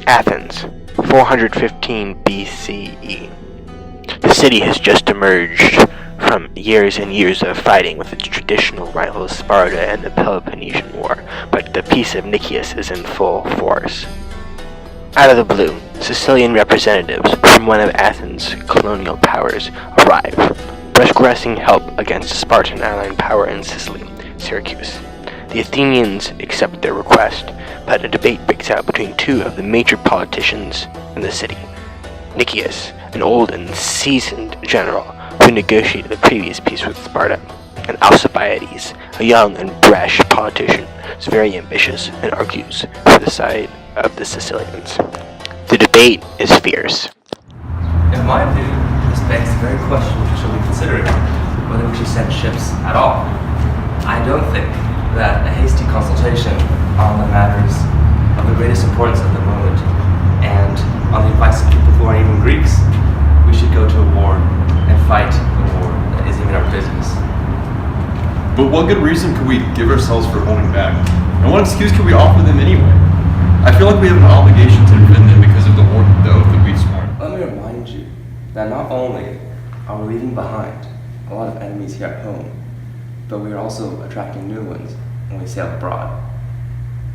Athens, 415 BCE. The city has just emerged from years and years of fighting with its traditional rivals Sparta and the Peloponnesian War, but the peace of Nicias is in full force. Out of the blue, Sicilian representatives from one of Athens' colonial powers arrive, requesting help against the Spartan allied power in Sicily, Syracuse. The Athenians accept their request, but a debate breaks out between two of the major politicians in the city. Nicias, an old and seasoned general who negotiated the previous peace with Sparta, and Alcibiades, a young and brash politician who's very ambitious and argues for the side of the Sicilians. The debate is fierce. In my view, this begs the very question we should be considering, whether we should send ships at all. I don't think that a hasty consultation on the matters of the greatest importance at the moment, and on the advice of people who aren't even Greeks, we should go to a war and fight a war that isn't even our business. But what good reason could we give ourselves for holding back? And what excuse could we offer them anyway? I feel like we have an obligation to defend them because of the oath that we've sworn. Let me remind you that not only are we leaving behind a lot of enemies here at home, but we are also attracting new ones when we sail abroad.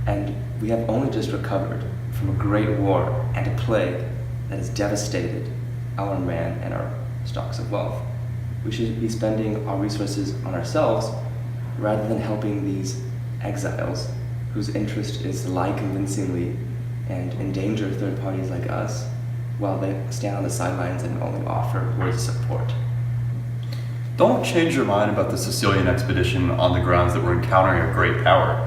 And we have only just recovered from a great war and a plague that has devastated our man and our stocks of wealth. We should be spending our resources on ourselves rather than helping these exiles whose interest is to lie convincingly and endanger third parties like us while they stand on the sidelines and only offer words of support. Don't change your mind about the Sicilian Expedition on the grounds that we're encountering a great power.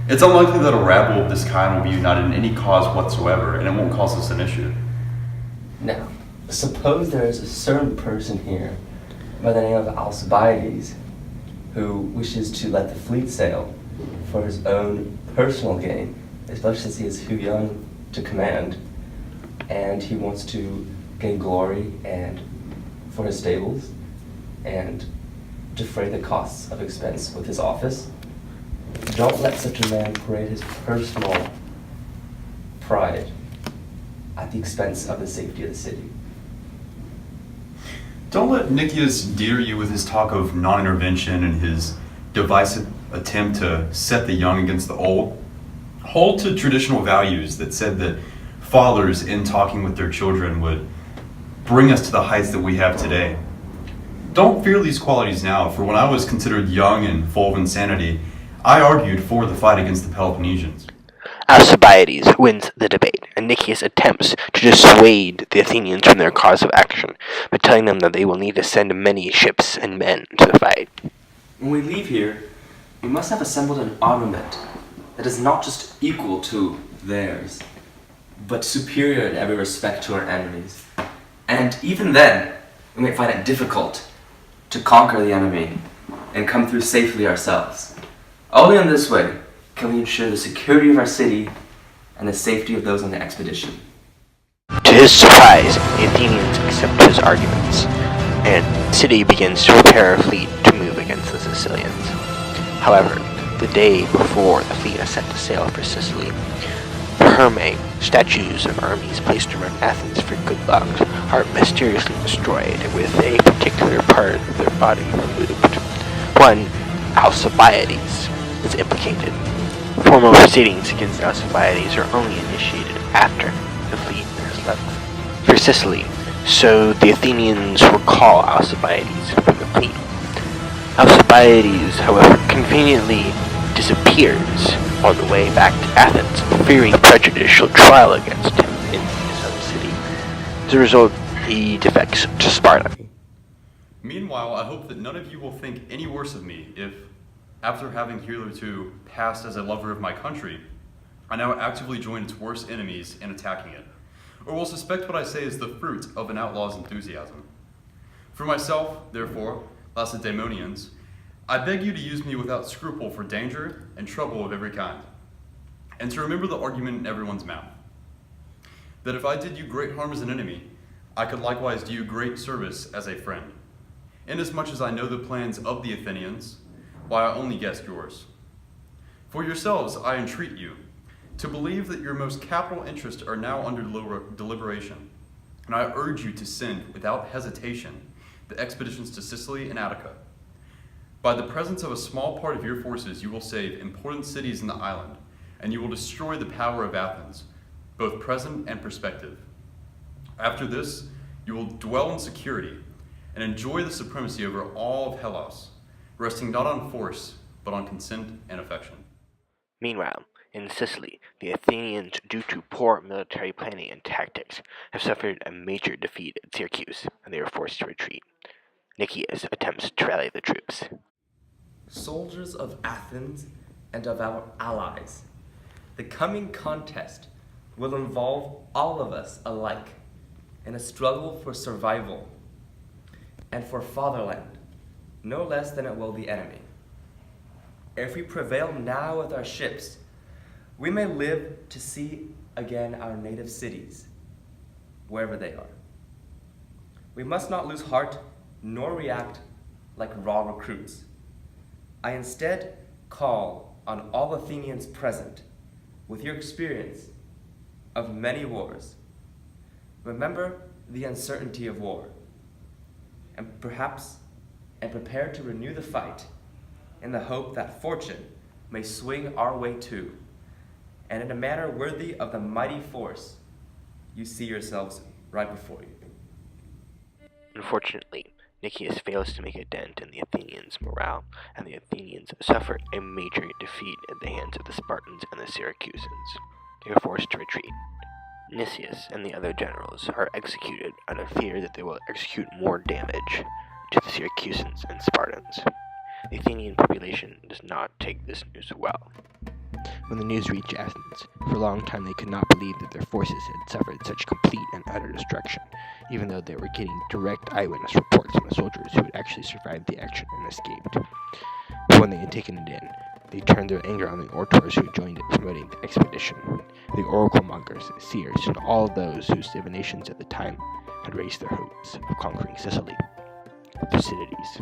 It's unlikely that a rabble of this kind will be united in any cause whatsoever, and it won't cause us an issue. Now, suppose there is a certain person here by the name of Alcibiades who wishes to let the fleet sail for his own personal gain, especially since he is too young to command, and he wants to gain glory and for his stables and defray the costs of expense with his office. Don't let such a man parade his personal pride at the expense of the safety of the city. Don't let Nicias deter you with his talk of non-intervention and his divisive attempt to set the young against the old. Hold to traditional values that said that fathers, in talking with their children, would bring us to the heights that we have today. Don't fear these qualities now, for when I was considered young and full of insanity, I argued for the fight against the Peloponnesians. Alcibiades wins the debate, and Nicias attempts to dissuade the Athenians from their cause of action by telling them that they will need to send many ships and men to the fight. When we leave here, we must have assembled an armament that is not just equal to theirs, but superior in every respect to our enemies. And even then, we may find it difficult to conquer the enemy and come through safely ourselves. Only in this way can we ensure the security of our city and the safety of those on the expedition. To his surprise, the Athenians accept his arguments, and the city begins to prepare a fleet to move against the Sicilians. However, the day before the fleet is set to sail for Sicily, Hermae, statues of armies placed around Athens for good luck, are mysteriously destroyed with a particular part of their body removed. One, Alcibiades, is implicated. Formal proceedings against Alcibiades are only initiated after the fleet has left for Sicily, so the Athenians recall Alcibiades from the fleet. Alcibiades, however, conveniently disappears on the way back to Athens, fearing a prejudicial trial against him in his own city. As a result, he defects to Sparta. Meanwhile, I hope that none of you will think any worse of me if, after having hitherto passed as a lover of my country, I now actively join its worst enemies in attacking it, or will suspect what I say is the fruit of an outlaw's enthusiasm. For myself, therefore, Lacedaemonians, I beg you to use me without scruple for danger and trouble of every kind, and to remember the argument in everyone's mouth, that if I did you great harm as an enemy, I could likewise do you great service as a friend, inasmuch as I know the plans of the Athenians, while I only guessed yours. For yourselves, I entreat you to believe that your most capital interests are now under deliberation, and I urge you to send without hesitation the expeditions to Sicily and Attica. By the presence of a small part of your forces, you will save important cities in the island, and you will destroy the power of Athens, both present and prospective. After this, you will dwell in security and enjoy the supremacy over all of Hellas, resting not on force, but on consent and affection. Meanwhile, in Sicily, the Athenians, due to poor military planning and tactics, have suffered a major defeat at Syracuse, and they are forced to retreat. Nicias attempts to rally the troops. Soldiers of Athens and of our allies, the coming contest will involve all of us alike in a struggle for survival and for fatherland, no less than it will the enemy. If we prevail now with our ships, we may live to see again our native cities, wherever they are. We must not lose heart nor react like raw recruits. I instead call on all Athenians present, with your experience of many wars. Remember the uncertainty of war, and prepare to renew the fight in the hope that fortune may swing our way too, and in a manner worthy of the mighty force you see yourselves right before you. Unfortunately, Nicias fails to make a dent in the Athenians' morale, and the Athenians suffer a major defeat at the hands of the Spartans and the Syracusans. They are forced to retreat. Nicias and the other generals are executed out of fear that they will execute more damage to the Syracusans and Spartans. The Athenian population does not take this news well. When the news reached Athens, for a long time they could not believe that their forces had suffered such complete and utter destruction, even though they were getting direct eyewitness reports from the soldiers who had actually survived the action and escaped. But when they had taken it in, they turned their anger on the orators who joined in promoting the expedition, the oracle mongers, seers, and all those whose divinations at the time had raised their hopes of conquering Sicily, Thucydides.